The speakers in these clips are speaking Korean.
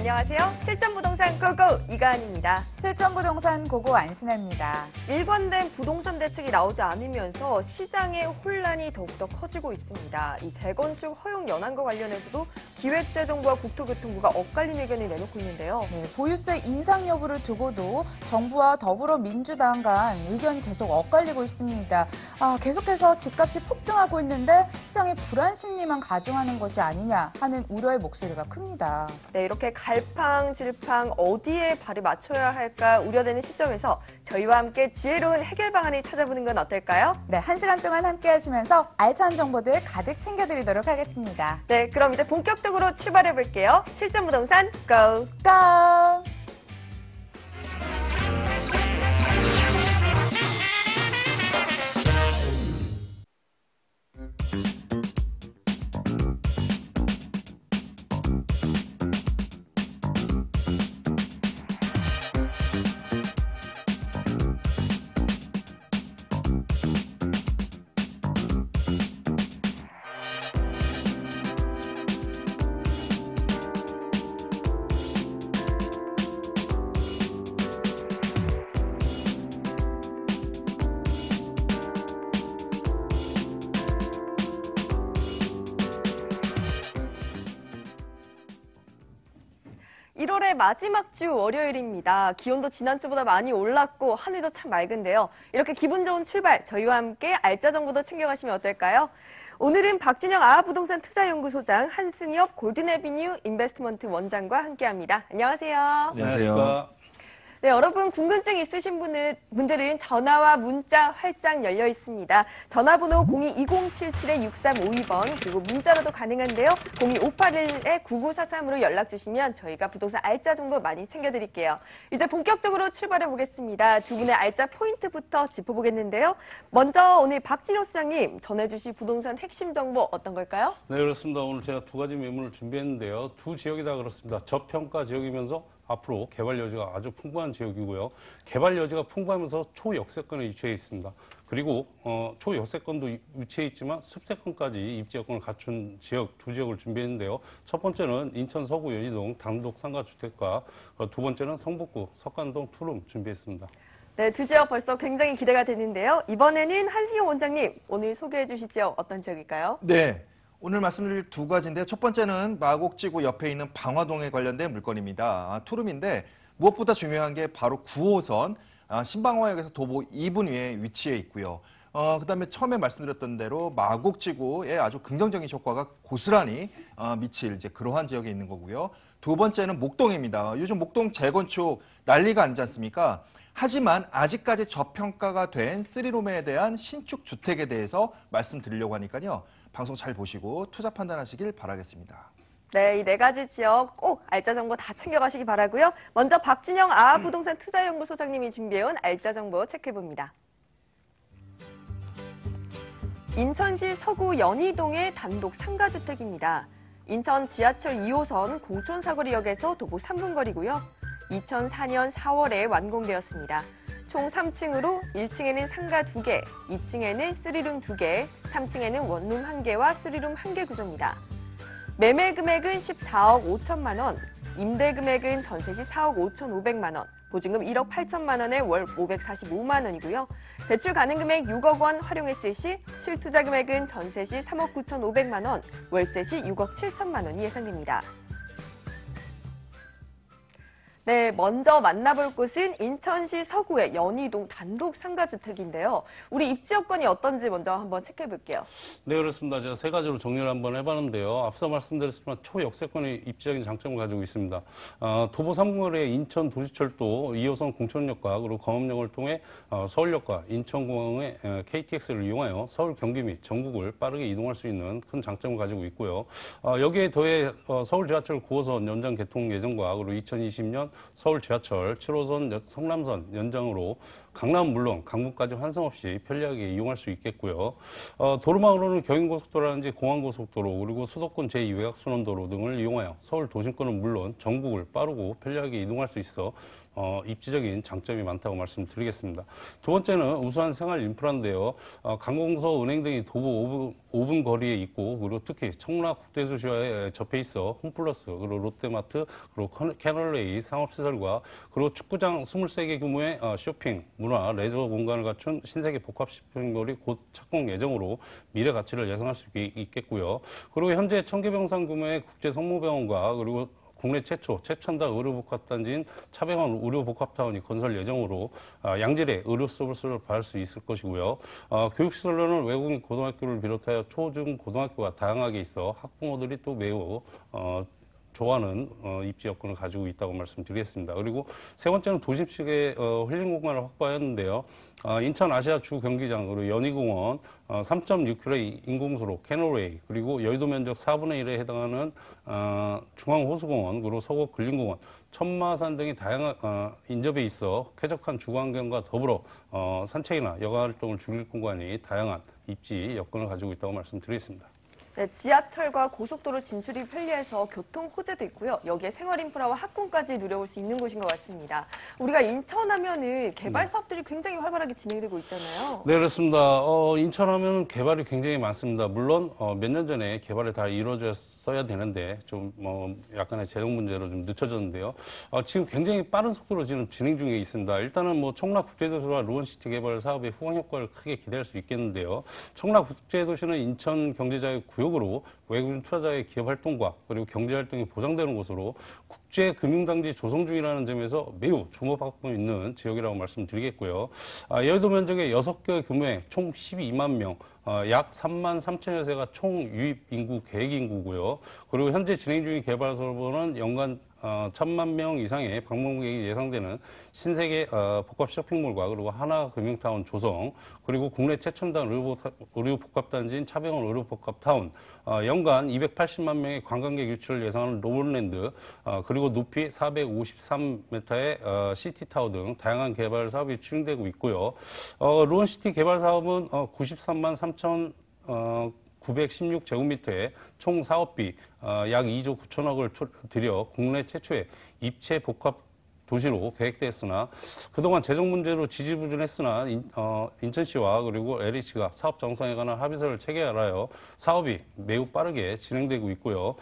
안녕하세요. 실전부동산 고고 이가은입니다. 실전부동산 고고 안신혜입니다. 일관된 부동산 대책이 나오지 않으면서 시장의 혼란이 더욱더 커지고 있습니다. 이 재건축 허용 연한과 관련해서도 기획재정부와 국토교통부가 엇갈린 의견을 내놓고 있는데요. 네, 보유세 인상 여부를 두고도 정부와 더불어민주당 간 의견이 계속 엇갈리고 있습니다. 계속해서 집값이 폭등하고 있는데 시장의 불안 심리만 가중하는 것이 아니냐 하는 우려의 목소리가 큽니다. 네, 이렇게 갈팡질팡 어디에 발을 맞춰야 할까 우려되는 시점에서 저희와 함께 지혜로운 해결 방안을 찾아보는 건 어떨까요? 네, 1시간 동안 함께 하시면서 알찬 정보들 가득 챙겨드리도록 하겠습니다. 네, 그럼 이제 본격적으로 출발해 볼게요. 실전부동산 고! 고! (1월의) 마지막 주 월요일입니다. 기온도 지난주보다 많이 올랐고 하늘도 참 맑은데요. 이렇게 기분 좋은 출발 저희와 함께 알짜 정보도 챙겨가시면 어떨까요? 오늘은 박준영 아부동산 투자연구소장, 한승엽 골든에비뉴 인베스트먼트 원장과 함께합니다. 안녕하세요. 안녕하세요. 네, 여러분 궁금증 있으신 분들은 전화와 문자 활짝 열려 있습니다. 전화번호 02-2077-6352번 그리고 문자로도 가능한데요. 02-581-9943으로 연락 주시면 저희가 부동산 알짜 정보 많이 챙겨드릴게요. 이제 본격적으로 출발해 보겠습니다. 두 분의 알짜 포인트부터 짚어보겠는데요. 먼저 오늘 박진호 수장님 전해주실 부동산 핵심 정보 어떤 걸까요? 네, 그렇습니다. 오늘 제가 두 가지 매물을 준비했는데요. 두 지역이 다 그렇습니다. 저평가 지역이면서 앞으로 개발 여지가 아주 풍부한 지역이고요. 개발 여지가 풍부하면서 초역세권에 위치해 있습니다. 그리고 초역세권도 위치해 있지만 숲세권까지 입지여건을 갖춘 지역 두 지역을 준비했는데요. 첫 번째는 인천 서구 연희동 단독 상가주택과 두 번째는 성북구 석관동 투룸 준비했습니다. 네, 두 지역 벌써 굉장히 기대가 되는데요. 이번에는 한승엽 원장님 오늘 소개해 주실 지역 어떤 지역일까요? 네. 오늘 말씀드릴 두 가지인데 첫 번째는 마곡지구 옆에 있는 방화동에 관련된 물건입니다. 투룸인데 무엇보다 중요한 게 바로 9호선 신방화역에서 도보 2분 위에 위치해 있고요. 그다음에 처음에 말씀드렸던 대로 마곡지구에 아주 긍정적인 효과가 고스란히 미칠 이제 그러한 지역에 있는 거고요. 두 번째는 목동입니다. 요즘 목동 재건축 난리가 아니지 않습니까? 하지만 아직까지 저평가가 된 3룸에 대한 신축 주택에 대해서 말씀드리려고 하니까요. 방송 잘 보시고 투자 판단하시길 바라겠습니다. 네, 이 네 가지 지역 꼭 알짜 정보 다 챙겨가시기 바라고요. 먼저 박준영 아부동산 투자연구소장님이 준비해온 알짜 정보 체크해봅니다. 인천시 서구 연희동의 단독 상가주택입니다. 인천 지하철 2호선 공촌사거리역에서 도보 3분 거리고요. 2004년 4월에 완공되었습니다. 총 3층으로 1층에는 상가 2개, 2층에는 3룸 2개, 3층에는 원룸 1개와 3룸 1개 구조입니다. 매매 금액은 14억 5천만 원, 임대 금액은 전세 시 4억 5,500만 원, 보증금 1억 8천만 원에 월 545만 원이고요. 대출 가능 금액 6억 원 활용했을 시 실투자 금액은 전세 시 3억 9,500만 원, 월세 시 6억 7천만 원이 예상됩니다. 네, 먼저 만나볼 곳은 인천시 서구의 연희동 단독 상가주택인데요. 우리 입지 여건이 어떤지 먼저 한번 체크해 볼게요. 네, 그렇습니다. 제가 세 가지로 정리를 한번 해봤는데요. 앞서 말씀드렸지만 초역세권의 입지적인 장점을 가지고 있습니다. 도보 3거리의 인천 도시철도 2호선 공천역과 그리고 검암역을 통해 서울역과 인천공항의 KTX를 이용하여 서울, 경기 및 전국을 빠르게 이동할 수 있는 큰 장점을 가지고 있고요. 여기에 더해 서울 지하철 9호선 연장 개통 예정과 그리고 2020년 서울 지하철 7호선 성남선 연장으로 강남은 물론 강북까지 환승 없이 편리하게 이용할 수 있겠고요. 도로망으로는 경인고속도로라든지 공항고속도로 그리고 수도권 제2외곽순환도로 등을 이용하여 서울 도심권은 물론 전국을 빠르고 편리하게 이동할 수 있어 입지적인 장점이 많다고 말씀드리겠습니다. 두 번째는 우수한 생활 인프라인데요. 관공서, 은행 등이 도보 5분 거리에 있고, 그리고 특히 청라국제도시와의 접해 있어 홈플러스, 그리고 롯데마트, 그리고 캐널레이 상업시설과 그리고 축구장 23개 규모의 쇼핑, 문화, 레저 공간을 갖춘 신세계 복합 쇼핑몰이 곧 착공 예정으로 미래 가치를 예상할 수 있겠고요. 그리고 현재 1000개 병상 규모의 국제 성모병원과 그리고 국내 최첨단 의료복합단지인 차병원 의료복합타운이 건설 예정으로 양질의 의료 서비스를 받을 수 있을 것이고요. 교육시설로는 외국인 고등학교를 비롯하여 초, 중, 고등학교가 다양하게 있어 학부모들이 또 매우 좋아하는 입지 여건을 가지고 있다고 말씀드리겠습니다. 그리고 세 번째는 도심식의 힐링 공간을 확보하였는데요. 인천 아시아 주 경기장, 그리고 연희공원, 3.6km의 인공수로 캐널웨이, 그리고 여의도 면적 4분의 1에 해당하는 중앙호수공원, 그리고 서구 근린공원, 천마산 등이 다양한 인접해 있어 쾌적한 주거환경과 더불어 산책이나 여가 활동을 즐길 공간이 다양한 입지 여건을 가지고 있다고 말씀드리겠습니다. 네, 지하철과 고속도로 진출이 편리해서 교통 호재도 있고요. 여기에 생활 인프라와 학군까지 누려볼 수 있는 곳인 것 같습니다. 우리가 인천 하면은 개발 사업들이 굉장히 활발하게 진행되고 있잖아요. 네, 그렇습니다. 인천 하면 개발이 굉장히 많습니다. 물론 몇 년 전에 개발이 다 이루어졌어야 되는데 좀 약간의 재정 문제로 좀 늦춰졌는데요. 지금 굉장히 빠른 속도로 지금 진행 중에 있습니다. 일단은 청라국제도시와 루원시티 개발 사업의 후광 효과를 크게 기대할 수 있겠는데요. 청라국제도시는 인천 경제자유 구역으로 외국인 투자자의 기업 활동과 그리고 경제 활동이 보장되는 곳으로 국제금융단지 조성 중이라는 점에서 매우 주목받고 있는 지역이라고 말씀드리겠고요. 여의도 면적의 6개 규모의 총 12만 명, 약 3만 3천여 세가 총 유입 인구 계획 인구고요. 그리고 현재 진행 중인 개발 사업은 연간 1,000만 명 이상의 방문객이 예상되는 신세계 복합 쇼핑몰과 그리고 하나금융타운 조성, 그리고 국내 최첨단 의료복합단지인 차병원 의료복합타운, 연간 280만 명의 관광객 유치를 예상하는 로봇랜드, 그리고 높이 453m의 시티타워 등 다양한 개발 사업이 추진되고 있고요. 루원시티 개발 사업은 93만 3천 916제곱미터의 총 사업비 약 2조 9천억을 들여 국내 최초의 입체 복합 도시로 계획되었으나 그동안 재정 문제로 지지부진했으나 인천시와 그리고 LH가 사업 정상에 관한 합의서를 체결하여 사업이 매우 빠르게 진행되고 있고요.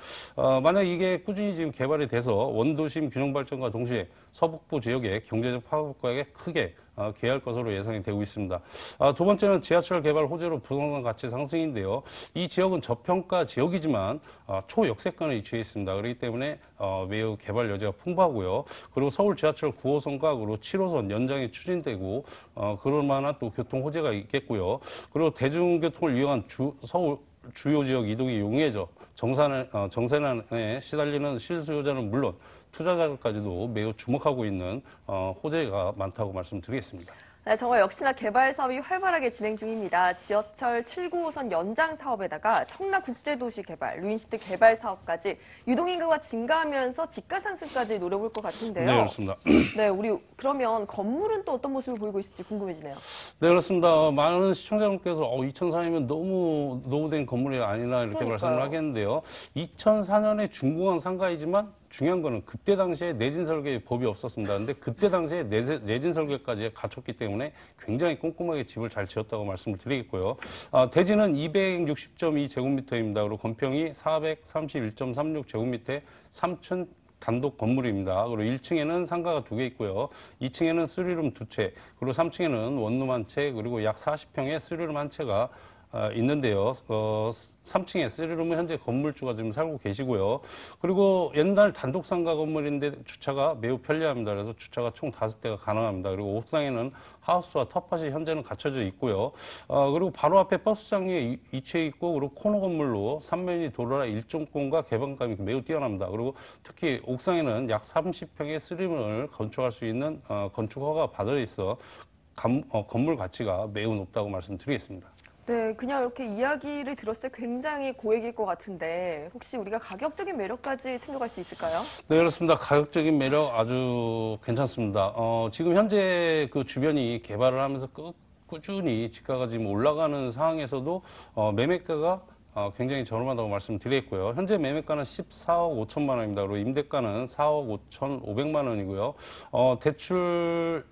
만약 이게 꾸준히 지금 개발이 돼서 원도심 균형 발전과 동시에 서북부 지역의 경제적 파급 효과에 크게 기여할 것으로 예상이 되고 있습니다. 두 번째는 지하철 개발 호재로 부동산 가치 상승인데요. 이 지역은 저평가 지역이지만 초역세권에 위치해 있습니다. 그렇기 때문에 매우 개발 여지가 풍부하고요. 그리고 서울 지하철 9호선과 그리고 7호선 연장이 추진되고 그럴 만한 또 교통 호재가 있겠고요. 그리고 대중교통을 이용한 서울 주요 지역 이동이 용이해져 정세난에 시달리는 실수요자는 물론 투자자들까지도 매우 주목하고 있는 호재가 많다고 말씀드리겠습니다. 네, 정말 역시나 개발 사업이 활발하게 진행 중입니다. 지하철 7, 9호선 연장 사업에다가 청라국제도시 개발, 루인시티 개발 사업까지 유동인구가 증가하면서 지가 상승까지 노려볼 것 같은데요. 네, 그렇습니다. 네, 우리 그러면 건물은 또 어떤 모습을 보이고 있을지 궁금해지네요. 네, 그렇습니다. 많은 시청자분께서 2004년이면 너무 노후된 건물이 아니나 이렇게 그러니까요. 말씀을 하겠는데요. 2004년에 준공한 상가이지만 중요한 거는 그때 당시에 내진 설계 법이 없었습니다. 근데 그때 당시에 내진 설계까지 갖췄기 때문에 굉장히 꼼꼼하게 집을 잘 지었다고 말씀을 드리겠고요. 대지는 260.2제곱미터입니다. 그리고 건평이 431.36제곱미터의 3층 단독 건물입니다. 그리고 1층에는 상가가 2개 있고요. 2층에는 3룸 2채, 그리고 3층에는 원룸 1채, 그리고 약 40평의 3룸 1채가 있는데요. 3층에 3룸은 현재 건물주가 지금 살고 계시고요. 그리고 옛날 단독 상가 건물인데 주차가 매우 편리합니다. 그래서 주차가 총 5대가 가능합니다. 그리고 옥상에는 하우스와 텃밭이 현재는 갖춰져 있고요. 그리고 바로 앞에 버스장이 위치해 있고, 그리고 코너 건물로 3면이 도로라 일종권과 개방감이 매우 뛰어납니다. 그리고 특히 옥상에는 약 30평의 3룸을 건축할 수 있는 건축 허가가 받아 있어 건물 가치가 매우 높다고 말씀드리겠습니다. 네, 그냥 이렇게 이야기를 들었을 때 굉장히 고액일 것 같은데 혹시 우리가 가격적인 매력까지 챙겨갈 수 있을까요? 네, 그렇습니다. 가격적인 매력 아주 괜찮습니다. 지금 현재 그 주변이 개발을 하면서 꾸준히 지가가 지금 올라가는 상황에서도 매매가가 굉장히 저렴하다고 말씀드렸고요. 현재 매매가는 14억 5천만 원입니다. 그리고 임대가는 4억 5,500만 원이고요. 대출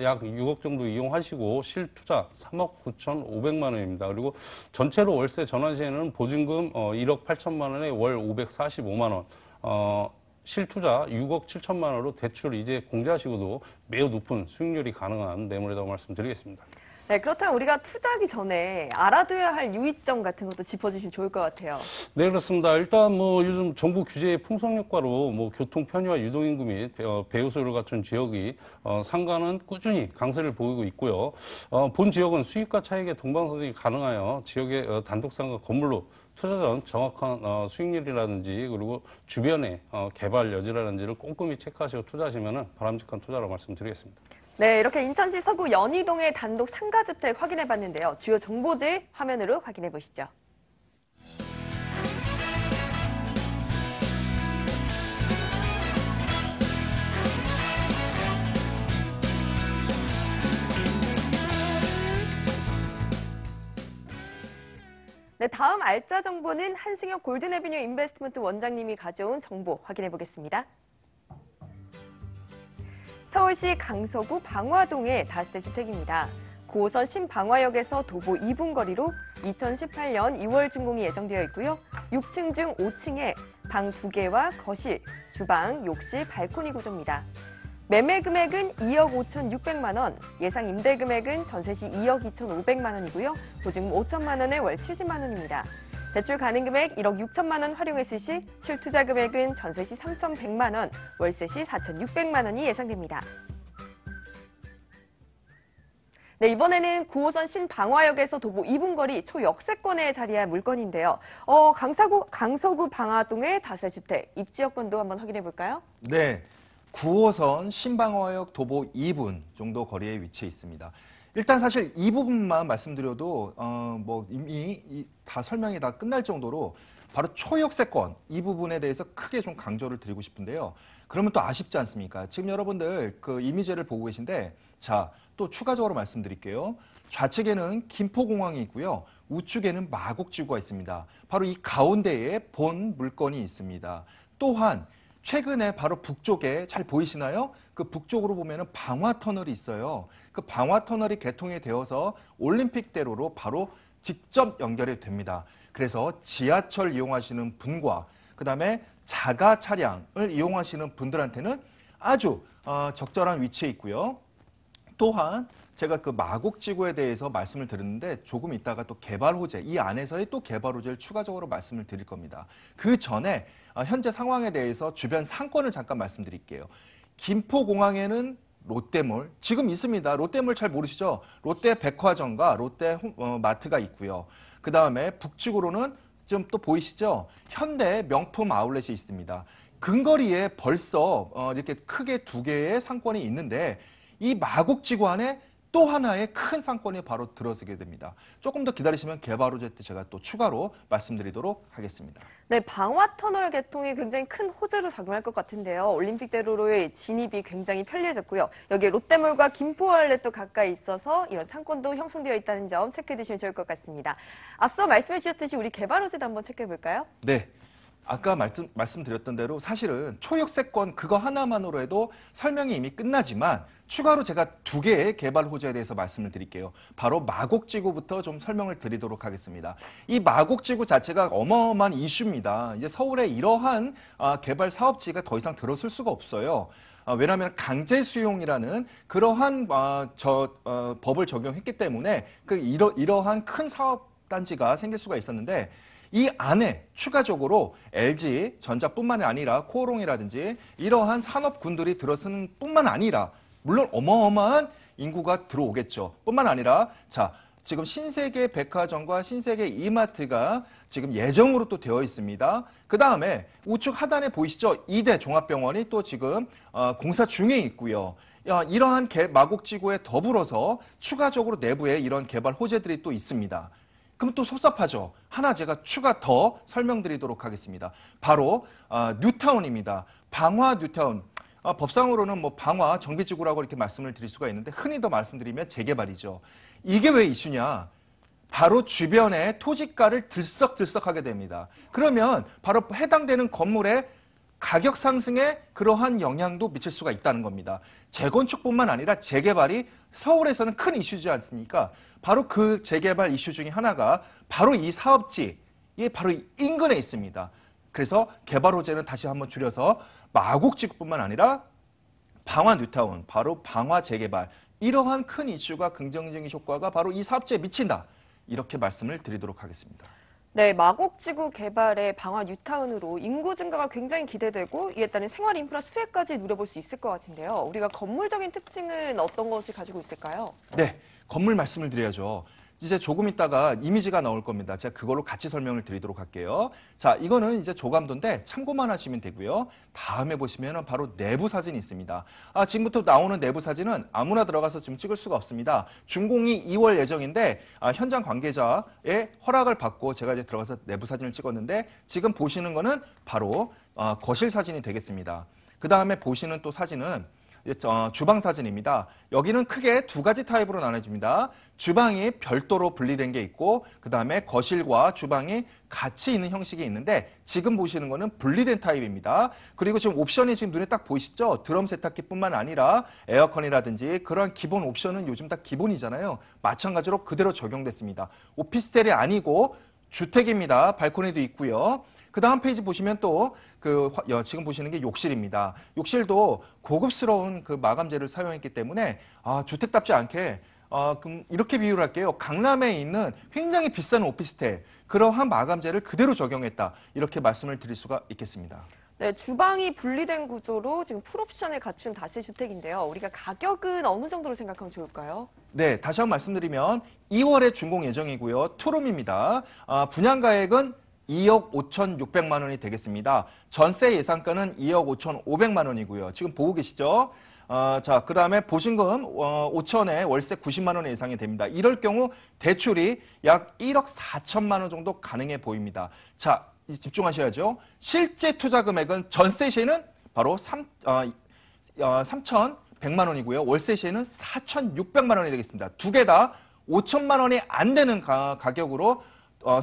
약 6억 정도 이용하시고 실투자 3억 9,500만 원입니다. 그리고 전체로 월세 전환 시에는 보증금 1억 8천만 원에 월 545만 원. 실투자 6억 7천만 원으로 대출 이제 공제하시고도 매우 높은 수익률이 가능한 매물이라고 말씀드리겠습니다. 네, 그렇다면 우리가 투자하기 전에 알아둬야 할 유의점 같은 것도 짚어주시면 좋을 것 같아요. 네, 그렇습니다. 일단 뭐 요즘 정부 규제의 풍성 효과로 뭐 교통 편의와 유동인구 및 배우수를 갖춘 지역이 상가는 꾸준히 강세를 보이고 있고요. 본 지역은 수익과 차익의 동방선택이 가능하여 지역의 단독 상가 건물로 투자 전 정확한 수익률이라든지 그리고 주변의 개발 여지라든지를 꼼꼼히 체크하시고 투자하시면 바람직한 투자라고 말씀드리겠습니다. 네, 이렇게 인천시 서구 연희동의 단독 상가주택 확인해봤는데요. 주요 정보들 화면으로 확인해 보시죠. 네, 다음 알짜 정보는 한승혁 골든에비뉴 인베스트먼트 원장님이 가져온 정보 확인해 보겠습니다. 서울시 강서구 방화동의 다세대 주택입니다. 9호선 신방화역에서 도보 2분 거리로 2018년 2월 준공이 예정되어 있고요. 6층 중 5층에 방 2개와 거실, 주방, 욕실, 발코니 구조입니다. 매매 금액은 2억 5,600만 원, 예상 임대 금액은 전세 시 2억 2,500만 원이고요. 보증금 5천만 원에 월 70만 원입니다. 대출 가능 금액 1억 6천만 원 활용했을 시 실투자 금액은 전세 시 3,100만 원, 월세 시 4,600만 원이 예상됩니다. 네, 이번에는 9호선 신방화역에서 도보 2분 거리 초역세권에 자리한 물건인데요. 강서구 방화동의 다세주택, 입지여건도 한번 확인해 볼까요? 네, 9호선 신방화역 도보 2분 정도 거리에 위치해 있습니다. 일단 사실 이 부분만 말씀드려도 뭐 이미 다 설명이 다 끝날 정도로 바로 초역세권 이 부분에 대해서 크게 좀 강조를 드리고 싶은데요. 그러면 또 아쉽지 않습니까? 지금 여러분들 그 이미지를 보고 계신데 자, 또 추가적으로 말씀드릴게요. 좌측에는 김포공항이 있고요. 우측에는 마곡지구가 있습니다. 바로 이 가운데에 본 물건이 있습니다. 또한 최근에 바로 북쪽에 잘 보이시나요? 그 북쪽으로 보면은 방화터널이 있어요. 그 방화터널이 개통이 되어서 올림픽대로로 바로 직접 연결이 됩니다. 그래서 지하철 이용하시는 분과 그다음에 자가 차량을 이용하시는 분들한테는 아주 적절한 위치에 있고요. 또한 제가 그 마곡지구에 대해서 말씀을 드렸는데 조금 이따가 또 개발 호재, 이 안에서의 또 개발 호재를 추가적으로 말씀을 드릴 겁니다. 그 전에 현재 상황에 대해서 주변 상권을 잠깐 말씀드릴게요. 김포공항에는 롯데몰 지금 있습니다. 롯데몰 잘 모르시죠? 롯데백화점과 롯데마트가 있고요. 그 다음에 북측으로는 좀 또 보이시죠? 현대 명품 아울렛이 있습니다. 근거리에 벌써 이렇게 크게 두 개의 상권이 있는데 이 마곡지구 안에 또 하나의 큰 상권이 바로 들어서게 됩니다. 조금 더 기다리시면 개발 호재 때 제가 또 추가로 말씀드리도록 하겠습니다. 네, 방화터널 개통이 굉장히 큰 호재로 작용할 것 같은데요. 올림픽대로로의 진입이 굉장히 편리해졌고요. 여기에 롯데몰과 김포아울렛도 가까이 있어서 이런 상권도 형성되어 있다는 점 체크해 두시면 좋을 것 같습니다. 앞서 말씀해 주셨듯이 우리 개발 호재도 한번 체크해 볼까요? 네. 아까 말씀드렸던 대로 사실은 초역세권 그거 하나만으로 해도 설명이 이미 끝나지만 추가로 제가 두 개의 개발 호재에 대해서 말씀을 드릴게요. 바로 마곡지구부터 좀 설명을 드리도록 하겠습니다. 이 마곡지구 자체가 어마어마한 이슈입니다. 이제 서울에 이러한 개발 사업지가 더 이상 들어설 수가 없어요. 왜냐하면 강제 수용이라는 그러한 법을 적용했기 때문에 이러한 큰 사업 단지가 생길 수가 있었는데 이 안에 추가적으로 LG 전자뿐만 아니라 코오롱이라든지 이러한 산업군들이 들어서는 뿐만 아니라 물론 어마어마한 인구가 들어오겠죠. 뿐만 아니라 자 지금 신세계 백화점과 신세계 이마트가 지금 예정으로 또 되어 있습니다. 그 다음에 우측 하단에 보이시죠? 2대 종합병원이 또 지금 공사 중에 있고요. 이러한 마곡지구에 더불어서 추가적으로 내부에 이런 개발 호재들이 또 있습니다. 그럼 또 섭섭하죠. 하나 제가 추가 더 설명드리도록 하겠습니다. 바로 뉴타운입니다. 방화 뉴타운. 법상으로는 뭐 방화 정비지구라고 이렇게 말씀을 드릴 수가 있는데 흔히 더 말씀드리면 재개발이죠. 이게 왜 이슈냐? 바로 주변에 토지가를 들썩들썩하게 됩니다. 그러면 바로 해당되는 건물의 가격 상승에 그러한 영향도 미칠 수가 있다는 겁니다. 재건축뿐만 아니라 재개발이 서울에서는 큰 이슈지 않습니까? 바로 그 재개발 이슈 중에 하나가 바로 이 사업지에 바로 인근에 있습니다. 그래서 개발 호재는 다시 한번 줄여서 마곡지구뿐만 아니라 방화 뉴타운, 바로 방화 재개발, 이러한 큰 이슈가 긍정적인 효과가 바로 이 사업지에 미친다. 이렇게 말씀을 드리도록 하겠습니다. 네, 마곡지구 개발의 방화 뉴타운으로 인구 증가가 굉장히 기대되고 이에 따른 생활 인프라 수혜까지 누려볼 수 있을 것 같은데요. 우리가 건물적인 특징은 어떤 것을 가지고 있을까요? 네, 건물 말씀을 드려야죠. 이제 조금 있다가 이미지가 나올 겁니다. 제가 그걸로 같이 설명을 드리도록 할게요. 자, 이거는 이제 조감도인데 참고만 하시면 되고요. 다음에 보시면 바로 내부 사진이 있습니다. 지금부터 나오는 내부 사진은 아무나 들어가서 지금 찍을 수가 없습니다. 준공이 2월 예정인데 현장 관계자의 허락을 받고 제가 이제 들어가서 내부 사진을 찍었는데 지금 보시는 거는 바로 거실 사진이 되겠습니다. 그 다음에 보시는 또 사진은 주방 사진입니다. 여기는 크게 두 가지 타입으로 나눠집니다. 주방이 별도로 분리된 게 있고 그 다음에 거실과 주방이 같이 있는 형식이 있는데 지금 보시는 거는 분리된 타입입니다. 그리고 지금 옵션이 지금 눈에 딱 보이시죠? 드럼 세탁기뿐만 아니라 에어컨이라든지 그런 기본 옵션은 요즘 다 기본이잖아요. 마찬가지로 그대로 적용됐습니다. 오피스텔이 아니고 주택입니다. 발코니도 있고요. 그 다음 페이지 보시면 또 지금 보시는 게 욕실입니다. 욕실도 고급스러운 그 마감재를 사용했기 때문에 주택답지 않게 그럼 이렇게 비유를 할게요. 강남에 있는 굉장히 비싼 오피스텔 그러한 마감재를 그대로 적용했다. 이렇게 말씀을 드릴 수가 있겠습니다. 네, 주방이 분리된 구조로 지금 풀옵션을 갖춘 다세주택인데요. 우리가 가격은 어느 정도로 생각하면 좋을까요? 네, 다시 한번 말씀드리면 2월에 준공 예정이고요. 투룸입니다. 분양가액은 2억 5,600만 원이 되겠습니다. 전세 예상가는 2억 5,500만 원이고요. 지금 보고 계시죠? 자, 그 다음에 보증금 5천에 월세 90만 원 예상이 됩니다. 이럴 경우 대출이 약 1억 4천만 원 정도 가능해 보입니다. 자, 이제 집중하셔야죠. 실제 투자 금액은 전세 시에는 바로 3,100만 원이고요. 월세 시에는 4,600만 원이 되겠습니다. 두 개 다 5천만 원이 안 되는 가격으로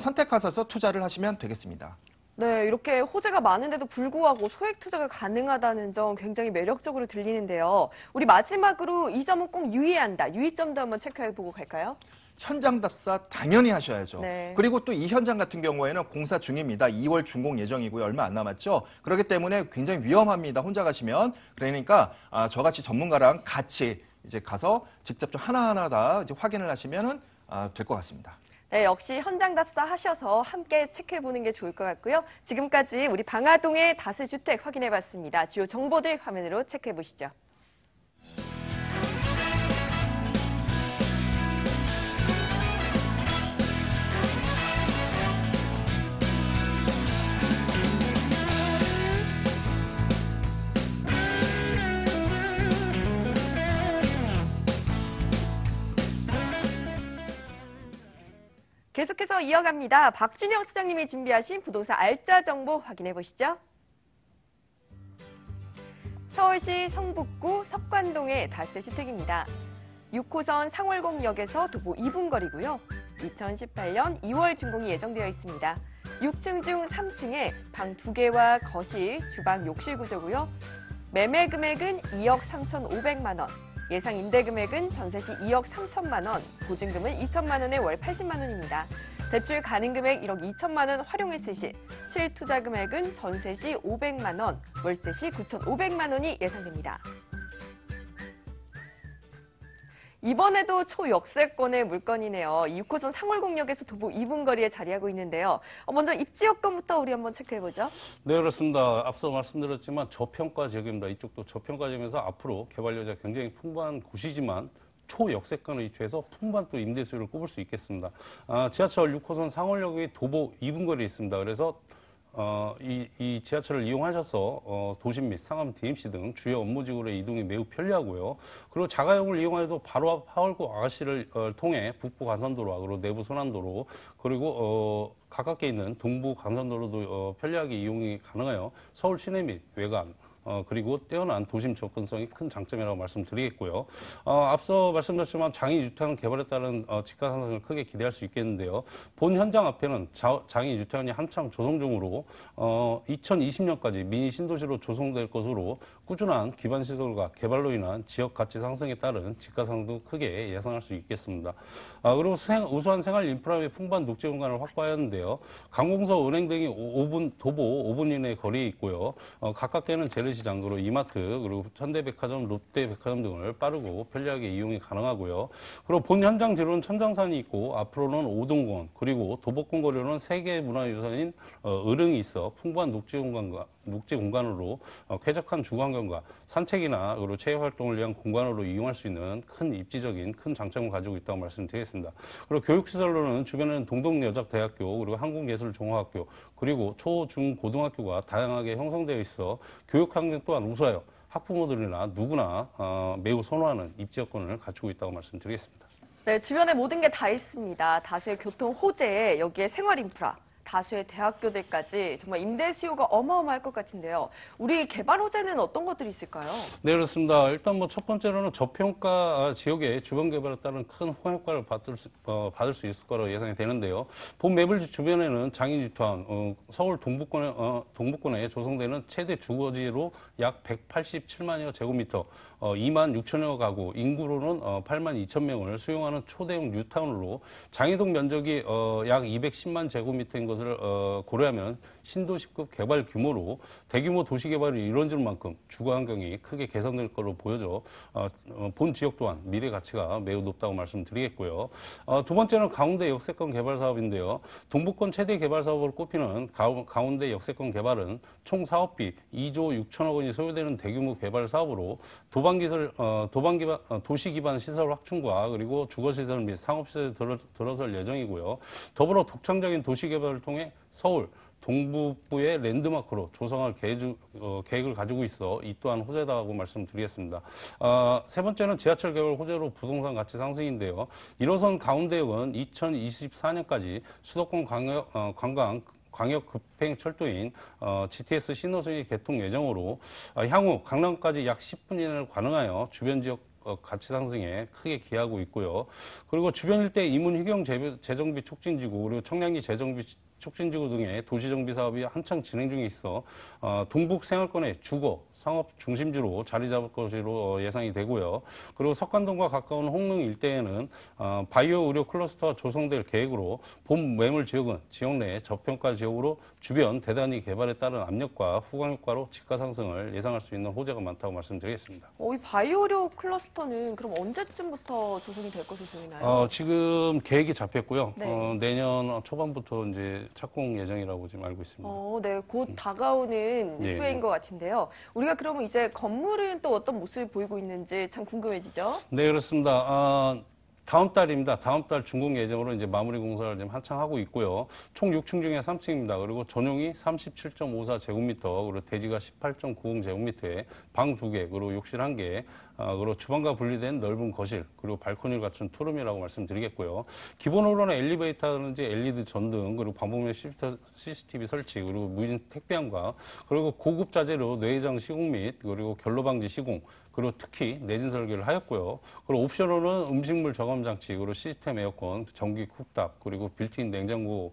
선택하셔서 투자를 하시면 되겠습니다. 네, 이렇게 호재가 많은데도 불구하고 소액 투자가 가능하다는 점 굉장히 매력적으로 들리는데요. 우리 마지막으로 이 점은 꼭 유의해야 한다. 유의점도 한번 체크해보고 갈까요? 현장 답사 당연히 하셔야죠. 네. 그리고 또 이 현장 같은 경우에는 공사 중입니다. 2월 준공 예정이고요. 얼마 안 남았죠. 그렇기 때문에 굉장히 위험합니다. 혼자 가시면. 그러니까 저같이 전문가랑 같이 이제 가서 직접 좀 하나하나 다 이제 확인을 하시면 될 것 같습니다. 네, 역시 현장 답사 하셔서 함께 체크해보는 게 좋을 것 같고요. 지금까지 우리 방화동의 다세주택 확인해봤습니다. 주요 정보들 화면으로 체크해보시죠. 계속해서 이어갑니다. 박준영 수장님이 준비하신 부동산 알짜 정보 확인해 보시죠. 서울시 성북구 석관동의 다세주택입니다. 6호선 상월곡역에서 도보 2분 거리고요. 2018년 2월 준공이 예정되어 있습니다. 6층 중 3층에 방 2개와 거실, 주방, 욕실 구조고요. 매매 금액은 2억 3,500만 원. 예상 임대 금액은 전세 시 2억 3천만 원, 보증금은 2천만 원에 월 80만 원입니다. 대출 가능 금액 1억 2천만 원 활용했을 시 실투자 금액은 전세 시 500만 원, 월세 시 9,500만 원이 예상됩니다. 이번에도 초역세권의 물건이네요. 6호선 상월곡역에서 도보 2분 거리에 자리하고 있는데요. 먼저 입지 여건부터 우리 한번 체크해보죠. 네, 그렇습니다. 앞서 말씀드렸지만 저평가 지역입니다. 이쪽도 저평가 지역에서 앞으로 개발 여지가 굉장히 풍부한 곳이지만 초역세권을 위치해서 풍부한 또 임대 수요를 꼽을 수 있겠습니다. 지하철 6호선 상월역이 도보 2분 거리에 있습니다. 그래서 이 지하철을 이용하셔서 도심 및 상암, DMC 등 주요 업무지구로 이동이 매우 편리하고요. 그리고 자가용을 이용해도 바로 앞 하월고 아가씨를 통해 북부 간선도로, 그리고 내부 소난도로, 그리고 가깝게 있는 동부 간선도로도 편리하게 이용이 가능해요. 서울 시내 및 외관, 그리고 뛰어난 도심 접근성이 큰 장점이라고 말씀드리겠고요. 앞서 말씀드렸지만 장애 유태원 개발에 따른 집가 상승을 크게 기대할 수 있겠는데요. 본 현장 앞에는 장애 유태원이 한창 조성 중으로 2020년까지 미니 신도시로 조성될 것으로 꾸준한 기반 시설과 개발로 인한 지역 가치 상승에 따른 집가 상승도 크게 예상할 수 있겠습니다. 그리고 우수한 생활 인프라의 풍부한 녹지 공간을 확보하였는데요. 강공서, 은행 등이 도보 5분 이내 거리에 있고요. 가깝게는 재래시장, 그리고 이마트, 그리고 현대백화점, 롯데백화점 등을 빠르고 편리하게 이용이 가능하고요. 그리고 본 현장 뒤로는 천장산이 있고 앞으로는 오동공원, 그리고 도보권 거리로는 세계 문화유산인 을흥이 있어 풍부한 녹지 공간으로 쾌적한 주거환경과 산책이나 그리고 체육 활동을 위한 공간으로 이용할 수 있는 큰 입지적인 큰 장점을 가지고 있다고 말씀드리겠습니다. 그리고 교육시설로는 주변에는 동덕여작대학교, 그리고 한국예술종합학교, 그리고 초, 중, 고등학교가 다양하게 형성되어 있어 교육환경 또한 우수하여 학부모들이나 누구나 매우 선호하는 입지 여건을 갖추고 있다고 말씀드리겠습니다. 네, 주변에 모든 게 다 있습니다. 다수의 교통 호재, 여기에 생활 인프라, 다수의 대학교들까지 정말 임대 수요가 어마어마할 것 같은데요. 우리 개발 호재는 어떤 것들이 있을까요? 네, 그렇습니다. 일단 첫 번째로는 저평가 지역의 주변 개발에 따른 큰 효과를 받을 수 있을 거라고 예상이 되는데요. 본 매블 주변에는 장인 유타운, 서울 동북권에 조성되는 최대 주거지로 약 187만여 제곱미터, 2만 6천여 가구, 인구로는 8만 2천 명을 수용하는 초대형 뉴타운으로 장애동 면적이 약 210만 제곱미터인 것을 고려하면 신도시급 개발 규모로 대규모 도시 개발이 이루어질 만큼 주거 환경이 크게 개선될 것으로 보여져 본 지역 또한 미래 가치가 매우 높다고 말씀드리겠고요. 두 번째는 가운데 역세권 개발 사업인데요. 동북권 최대 개발 사업으로 꼽히는 가운데 역세권 개발은 총 사업비 2조 6천억 원이 소요되는 대규모 개발 사업으로 도시 기반 시설 확충과 그리고 주거시설 및 상업시설에 들어설 예정이고요. 더불어 독창적인 도시 개발을 통해 서울 동북부의 랜드마크로 조성할 계획을 가지고 있어 이 또한 호재다고 말씀드리겠습니다. 세 번째는 지하철 개발 호재로 부동산 가치 상승인데요. 1호선 가운데역은 2024년까지 수도권 광역 급행 철도인 GTS 신호선이 개통 예정으로 향후 강남까지 약 10분 이내로 가능하여 주변 지역 가치 상승에 크게 기하고 있고요. 그리고 주변 일대 이문 휴경 재정비 촉진지구, 그리고 청량리 재정비 촉진지구 등의 도시정비 사업이 한창 진행 중에 있어 동북 생활권의 주거, 상업 중심지로 자리 잡을 것으로 예상이 되고요. 그리고 석관동과 가까운 홍릉 일대에는 바이오 의료 클러스터가 조성될 계획으로 본 매물 지역은 지역 내 저평가 지역으로 주변 대단히 개발에 따른 압력과 후광 효과로 집가 상승을 예상할 수 있는 호재가 많다고 말씀드리겠습니다. 이 바이오 의료 클러스터는 그럼 언제쯤부터 조성이 될 것으로 보이나요? 지금 계획이 잡혔고요. 네. 내년 초반부터 이제 착공 예정이라고 지금 알고 있습니다. 네, 곧 다가오는 네. 수혜인 것 같은데요. 우리가 그러면 이제 건물은 또 어떤 모습을 보이고 있는지 참 궁금해지죠? 네, 그렇습니다. 다음 달입니다. 다음 달 준공 예정으로 이제 마무리 공사를 지금 한창 하고 있고요. 총 6층 중에 3층입니다. 그리고 전용이 37.54 제곱미터, 그리고 대지가 18.90 제곱미터에 방 2개, 그리고 욕실 1개, 그리고 주방과 분리된 넓은 거실, 그리고 발코니를 갖춘 투룸이라고 말씀드리겠고요. 기본으로는 엘리베이터라든지 LED 전등, 그리고 방범용 CCTV 설치, 그리고 무인 택배함과, 그리고 고급 자재로 내장 시공 및, 그리고 결로 방지 시공, 그리고 특히 내진 설계를 하였고요. 그리고 옵션으로는 음식물 저감 장치, 그리고 시스템 에어컨, 전기 쿡탑, 그리고 빌트인 냉장고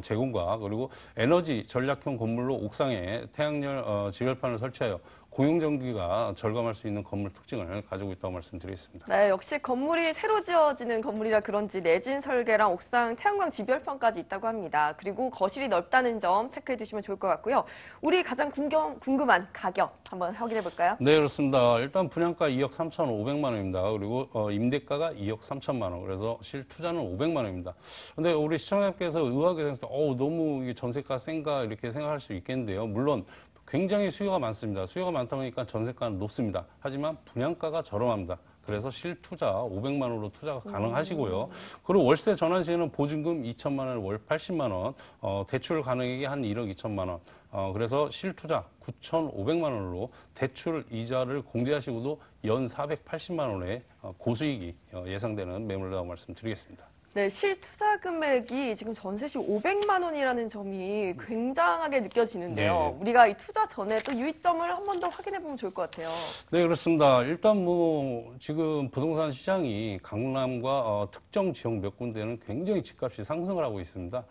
제공과, 그리고 에너지 전략형 건물로 옥상에 태양열 지열판을 설치하여 공용전기가 절감할 수 있는 건물 특징을 가지고 있다고 말씀드리겠습니다. 네, 역시 건물이 새로 지어지는 건물이라 그런지 내진 설계랑 옥상 태양광 지별판까지 있다고 합니다. 그리고 거실이 넓다는 점 체크해 두시면 좋을 것 같고요. 우리 가장 궁금한 가격 한번 확인해 볼까요? 네, 그렇습니다. 일단 분양가 2억 3,500만 원입니다. 그리고 임대가가 2억 3천만 원. 그래서 실투자는 500만 원입니다. 근데 우리 시청자께서 의아하게 생각해 너무 이게 전세가 센가 이렇게 생각할 수 있겠는데요. 물론 굉장히 수요가 많습니다. 수요가 많다 보니까 전세가는 높습니다. 하지만 분양가가 저렴합니다. 그래서 실투자 500만 원으로 투자가 가능하시고요. 그리고 월세 전환 시에는 보증금 2천만 원, 월 80만 원, 대출 가능액이 한 1억 2천만 원. 그래서 실투자 9,500만 원으로 대출 이자를 공제하시고도 연 480만 원의 고수익이 예상되는 매물이라고 말씀드리겠습니다. 네, 실투자 금액이 지금 전세시 500만 원이라는 점이 굉장하게 느껴지는데요. 네. 우리가 이 투자 전에 또 유의점을 한 번 더 확인해 보면 좋을 것 같아요. 네, 그렇습니다. 일단 뭐 지금 부동산 시장이 강남과 특정 지역 몇 군데는 굉장히 집값이 상승을 하고 있습니다.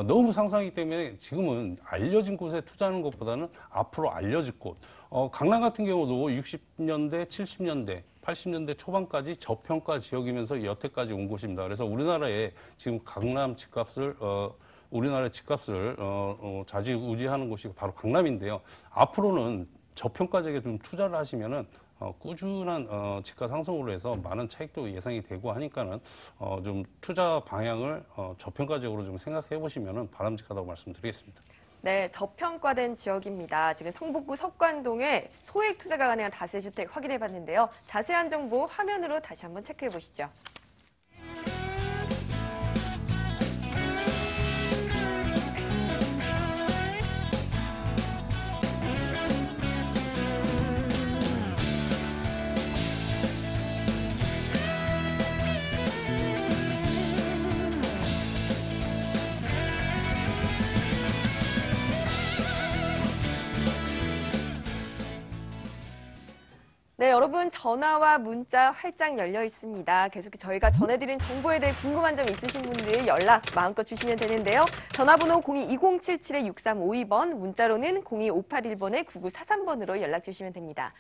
너무 상승하기 때문에 지금은 알려진 곳에 투자하는 것보다는 앞으로 알려질 곳. 강남 같은 경우도 60년대, 70년대, 80년대 초반까지 저평가 지역이면서 여태까지 온 곳입니다. 그래서 우리나라에 지금 강남 집값을 우리나라의 집값을 좌지우지하는 곳이 바로 강남인데요. 앞으로는 저평가 지역에 좀 투자를 하시면은 꾸준한 집가 상승으로 해서 많은 차익도 예상이 되고 하니까는 좀 투자 방향을 저평가 지역으로 좀 생각해 보시면은 바람직하다고 말씀드리겠습니다. 네, 저평가된 지역입니다. 지금 성북구 석관동에 소액 투자가 가능한 다세주택 확인해 봤는데요. 자세한 정보 화면으로 다시 한번 체크해 보시죠. 네, 여러분 전화와 문자 활짝 열려 있습니다. 계속 저희가 전해드린 정보에 대해 궁금한 점 있으신 분들 연락 마음껏 주시면 되는데요. 전화번호 02-2077-6352번, 문자로는 02581번에9943번으로 연락 주시면 됩니다.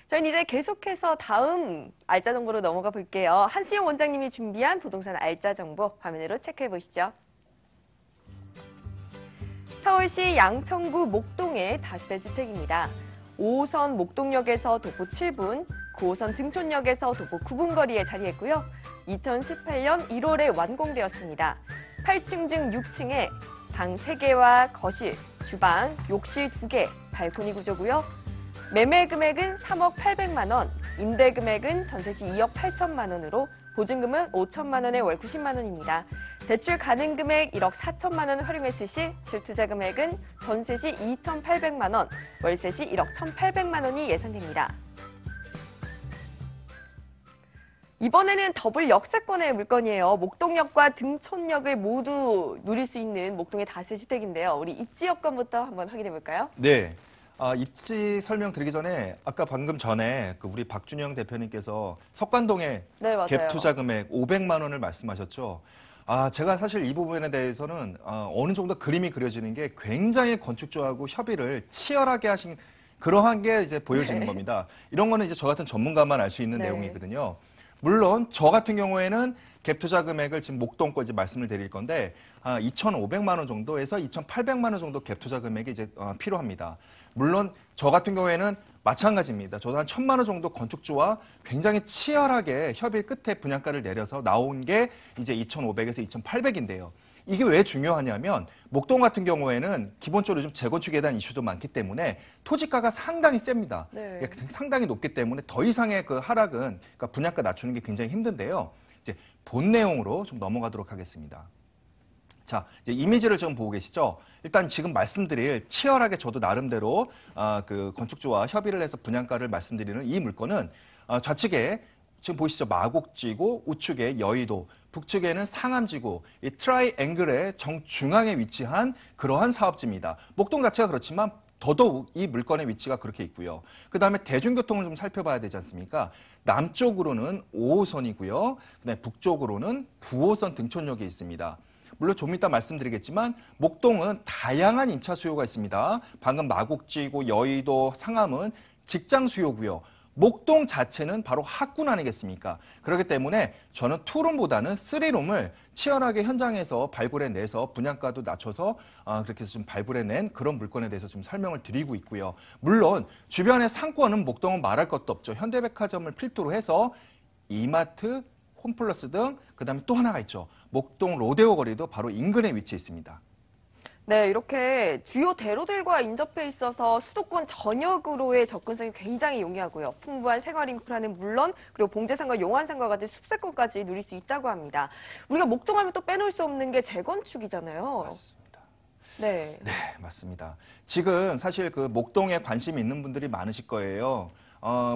저희는 이제 계속해서 다음 알짜 정보로 넘어가 볼게요. 한수영 원장님이 준비한 부동산 알짜 정보 화면으로 체크해 보시죠. 서울시 양천구 목동의 다세대 주택입니다. 5호선 목동역에서 도보 7분, 9호선 등촌역에서 도보 9분 거리에 자리했고요. 2018년 1월에 완공되었습니다. 8층 중 6층에 방 3개와 거실, 주방, 욕실 2개, 발코니 구조고요. 매매 금액은 3억 800만 원, 임대 금액은 전세시 2억 8천만 원으로 보증금은 5천만 원에 월 90만 원입니다. 대출 가능 금액 1억 4천만 원 활용했을 시 실투자 금액은 전세 시 2,800만 원, 월세 시 1억 1,800만 원이 예상됩니다. 이번에는 더블 역세권의 물건이에요. 목동역과 등촌역을 모두 누릴 수 있는 목동의 다세주택인데요. 우리 입지 여건부터 한번 확인해 볼까요? 네. 입지 설명드리기 전에 아까 방금 전에 우리 박준영 대표님께서 석관동에 네, 맞아요. 갭 투자 금액 500만 원을 말씀하셨죠. 제가 사실 이 부분에 대해서는 어느 정도 그림이 그려지는 게 굉장히 건축주하고 협의를 치열하게 하신 그러한 게 이제 보여지는 네. 겁니다. 이런 거는 이제 저 같은 전문가만 알 수 있는 네. 내용이거든요. 물론 저 같은 경우에는 갭 투자 금액을 지금 목동 거 이제 말씀을 드릴 건데 2,500만 원 정도에서 2,800만 원 정도 갭 투자 금액이 이제 필요합니다. 물론 저 같은 경우에는 마찬가지입니다. 저도 한 1,000만 원 정도 건축주와 굉장히 치열하게 협의 끝에 분양가를 내려서 나온 게 이제 2,500에서 2,800인데요. 이게 왜 중요하냐면 목동 같은 경우에는 기본적으로 좀 재건축에 대한 이슈도 많기 때문에 토지가가 상당히 셉니다. 네. 상당히 높기 때문에 더 이상의 그 하락은 그러니까 분양가 낮추는 게 굉장히 힘든데요. 이제 본 내용으로 좀 넘어가도록 하겠습니다. 자, 이제 이미지를 지금 보고 계시죠? 일단 지금 말씀드릴 치열하게 저도 나름대로 그 건축주와 협의를 해서 분양가를 말씀드리는 이 물건은 좌측에 지금 보이시죠? 마곡지구, 우측에 여의도, 북측에는 상암지구, 이 트라이앵글의 정중앙에 위치한 그러한 사업지입니다. 목동 자체가 그렇지만 더더욱 이 물건의 위치가 그렇게 있고요. 그다음에 대중교통을 좀 살펴봐야 되지 않습니까? 남쪽으로는 5호선이고요. 그다음에 북쪽으로는 9호선 등촌역이 있습니다. 물론 좀 이따 말씀드리겠지만 목동은 다양한 임차 수요가 있습니다. 방금 마곡지구, 여의도, 상암은 직장 수요고요. 목동 자체는 바로 학군 아니겠습니까? 그렇기 때문에 저는 투룸보다는 쓰리룸을 치열하게 현장에서 발굴해내서 분양가도 낮춰서 그렇게 해서 좀 발굴해낸 그런 물건에 대해서 좀 설명을 드리고 있고요. 물론 주변의 상권은 목동은 말할 것도 없죠. 현대백화점을 필두로 해서 이마트, 홈플러스 등 그다음에 또 하나가 있죠. 목동 로데오 거리도 바로 인근에 위치해 있습니다. 네, 이렇게 주요 대로들과 인접해 있어서 수도권 전역으로의 접근성이 굉장히 용이하고요. 풍부한 생활 인프라는 물론 그리고 봉제산과 용환산과 같은 숲세권까지 누릴 수 있다고 합니다. 우리가 목동하면 또 빼놓을 수 없는 게 재건축이잖아요. 맞습니다. 네. 네, 맞습니다. 지금 사실 그 목동에 관심이 있는 분들이 많으실 거예요.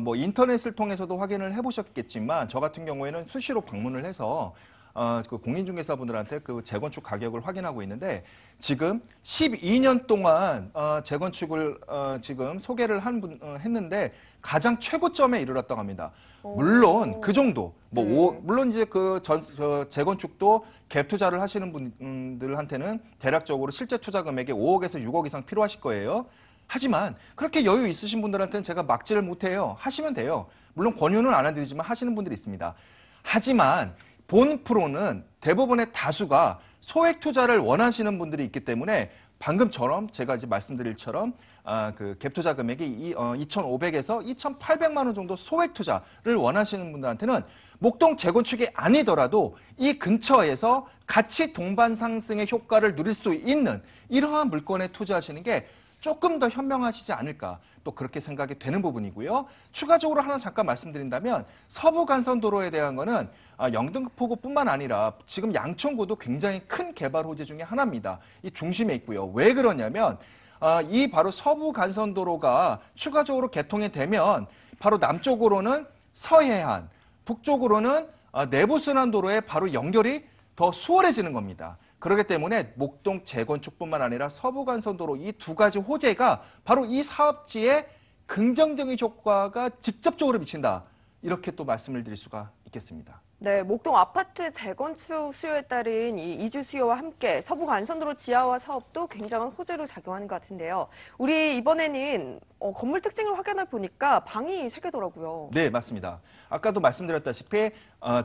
뭐 인터넷을 통해서도 확인을 해보셨겠지만 저 같은 경우에는 수시로 방문을 해서 그 공인중개사분들한테 그 재건축 가격을 확인하고 있는데 지금 12년 동안 재건축을 지금 소개를 했는데 가장 최고점에 이르렀다고 합니다. 물론 그 정도 물론 이제 그 재건축도 갭 투자를 하시는 분들한테는 대략적으로 실제 투자 금액이 5억에서 6억 이상 필요하실 거예요. 하지만 그렇게 여유 있으신 분들한테는 제가 막지를 못해요. 하시면 돼요. 물론 권유는 안 해드리지만 하시는 분들이 있습니다. 하지만 본 프로는 대부분의 다수가 소액 투자를 원하시는 분들이 있기 때문에 방금처럼 제가 이제 말씀드릴처럼 그 갭 투자 금액이 2,500에서 2,800만 원 정도 소액 투자를 원하시는 분들한테는 목동 재건축이 아니더라도 이 근처에서 같이 동반 상승의 효과를 누릴 수 있는 이러한 물건에 투자하시는 게 조금 더 현명하시지 않을까 또 그렇게 생각이 되는 부분이고요. 추가적으로 하나 잠깐 말씀드린다면 서부 간선도로에 대한 거는 영등포구뿐만 아니라 지금 양천구도 굉장히 큰 개발 호재 중에 하나입니다. 이 중심에 있고요. 왜 그러냐면 이 바로 서부 간선도로가 추가적으로 개통이 되면 바로 남쪽으로는 서해안, 북쪽으로는 내부순환도로에 바로 연결이 더 수월해지는 겁니다. 그렇기 때문에 목동 재건축뿐만 아니라 서부간선도로 이 두 가지 호재가 바로 이 사업지에 긍정적인 효과가 직접적으로 미친다. 이렇게 또 말씀을 드릴 수가 있겠습니다. 네, 목동 아파트 재건축 수요에 따른 이 이주 수요와 함께 서부 간선도로 지하화 사업도 굉장한 호재로 작용하는 것 같은데요. 우리 이번에는 건물 특징을 확인해 보니까 방이 3개더라고요. 네, 맞습니다. 아까도 말씀드렸다시피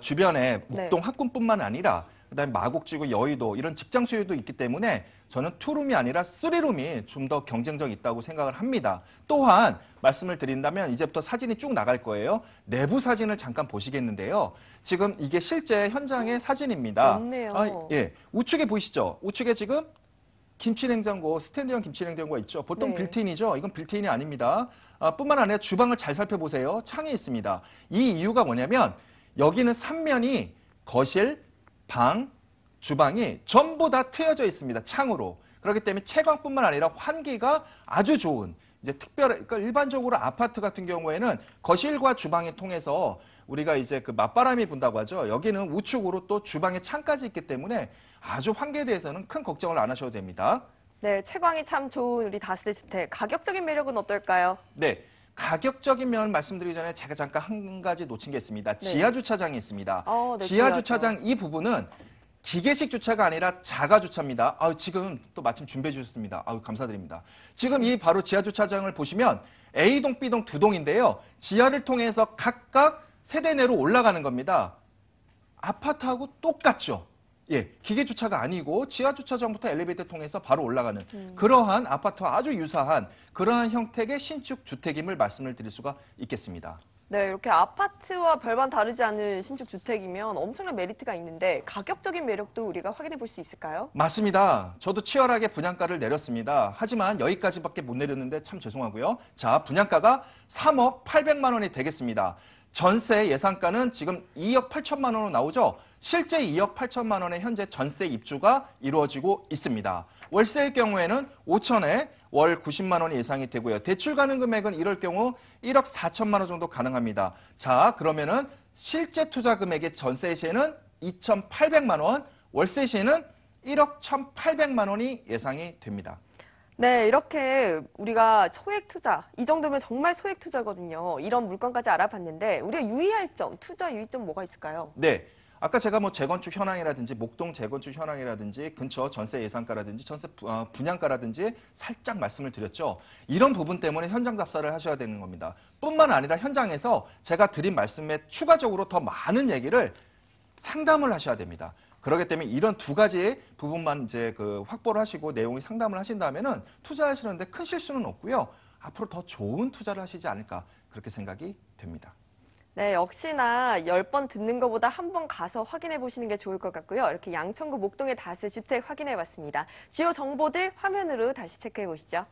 주변에 목동 학군뿐만 아니라 그다음에 마곡지구, 여의도 이런 직장 수요도 있기 때문에 저는 투룸이 아니라 쓰리룸이 좀 더 경쟁력이 있다고 생각을 합니다. 또한 말씀을 드린다면 이제부터 사진이 쭉 나갈 거예요. 내부 사진을 잠깐 보시겠는데요. 지금 이게 실제 현장의 사진입니다. 좋네요. 예, 우측에 보이시죠? 우측에 지금 김치냉장고, 스탠드형 김치냉장고가 있죠. 보통 네. 빌트인이죠. 이건 빌트인이 아닙니다. 뿐만 아니라 주방을 잘 살펴보세요. 창이 있습니다. 이 이유가 뭐냐면 여기는 3면이 거실, 방, 주방이 전부 다 트여져 있습니다. 창으로. 그렇기 때문에 채광뿐만 아니라 환기가 아주 좋은 이제 그러니까 일반적으로 아파트 같은 경우에는 거실과 주방이 통해서 우리가 이제 그 맞바람이 분다고 하죠. 여기는 우측으로 또 주방에 창까지 있기 때문에 아주 환기에 대해서는 큰 걱정을 안 하셔도 됩니다. 네, 채광이 참 좋은 우리 다세대 주택. 가격적인 매력은 어떨까요? 네. 가격적인 면 말씀드리기 전에 제가 잠깐 한 가지 놓친 게 있습니다. 지하 주차장이 있습니다. 네, 지하 주차장 이 부분은 기계식 주차가 아니라 자가 주차입니다. 지금 또 마침 준비해 주셨습니다. 감사드립니다. 지금 이 바로 지하 주차장을 보시면 A동, B동 두 동인데요. 지하를 통해서 각각 세대 내로 올라가는 겁니다. 아파트하고 똑같죠. 예, 기계 주차가 아니고 지하 주차장부터 엘리베이터 통해서 바로 올라가는 그러한 아파트와 아주 유사한 그러한 형태의 신축 주택임을 말씀을 드릴 수가 있겠습니다. 네, 이렇게 아파트와 별반 다르지 않은 신축 주택이면 엄청난 메리트가 있는데 가격적인 매력도 우리가 확인해 볼 수 있을까요? 맞습니다. 저도 치열하게 분양가를 내렸습니다. 하지만 여기까지밖에 못 내렸는데 참 죄송하고요. 자, 분양가가 3억 800만 원이 되겠습니다. 전세 예상가는 지금 2억 8천만 원으로 나오죠. 실제 2억 8천만 원의 현재 전세 입주가 이루어지고 있습니다. 월세일 경우에는 5천에 월 90만 원이 예상이 되고요. 대출 가능 금액은 이럴 경우 1억 4천만 원 정도 가능합니다. 자, 그러면은 실제 투자 금액의 전세 시에는 2,800만 원, 월세 시에는 1억 1,800만 원이 예상이 됩니다. 네, 이렇게 우리가 소액 투자, 이 정도면 정말 소액 투자거든요. 이런 물건까지 알아봤는데 우리가 유의할 점, 투자 유의점 뭐가 있을까요? 네. 아까 제가 뭐 재건축 현황이라든지 목동 재건축 현황이라든지 근처 전세 예상가라든지 전세 분양가라든지 살짝 말씀을 드렸죠. 이런 부분 때문에 현장 답사를 하셔야 되는 겁니다. 뿐만 아니라 현장에서 제가 드린 말씀에 추가적으로 더 많은 얘기를 상담을 하셔야 됩니다. 그렇기 때문에 이런 두 가지 부분만 이제 확보를 하시고 내용이 상담을 하신다면은 투자하시는데 큰 실수는 없고요. 앞으로 더 좋은 투자를 하시지 않을까 그렇게 생각이 됩니다. 네, 역시나 10번 듣는 것보다 한 번 가서 확인해 보시는 게 좋을 것 같고요. 이렇게 양천구 목동의 다세 주택 확인해 봤습니다. 주요 정보들 화면으로 다시 체크해 보시죠.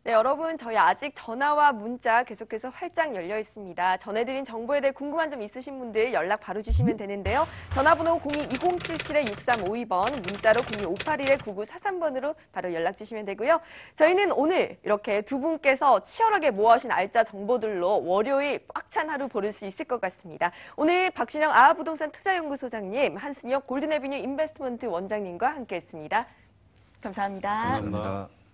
네, 여러분 저희 아직 전화와 문자 계속해서 활짝 열려 있습니다. 전해드린 정보에 대해 궁금한 점 있으신 분들 연락 바로 주시면 되는데요. 전화번호 02-2077-6352번, 문자로 02-581-9943번으로 바로 연락 주시면 되고요. 저희는 오늘 이렇게 두 분께서 치열하게 모아오신 알짜 정보들로 월요일 꽉 찬 하루 보낼 수 있을 것 같습니다. 오늘 박신영 아하부동산 투자연구소장님, 한승혁 골든에비뉴 인베스트먼트 원장님과 함께했습니다. 감사합니다. 감사합니다.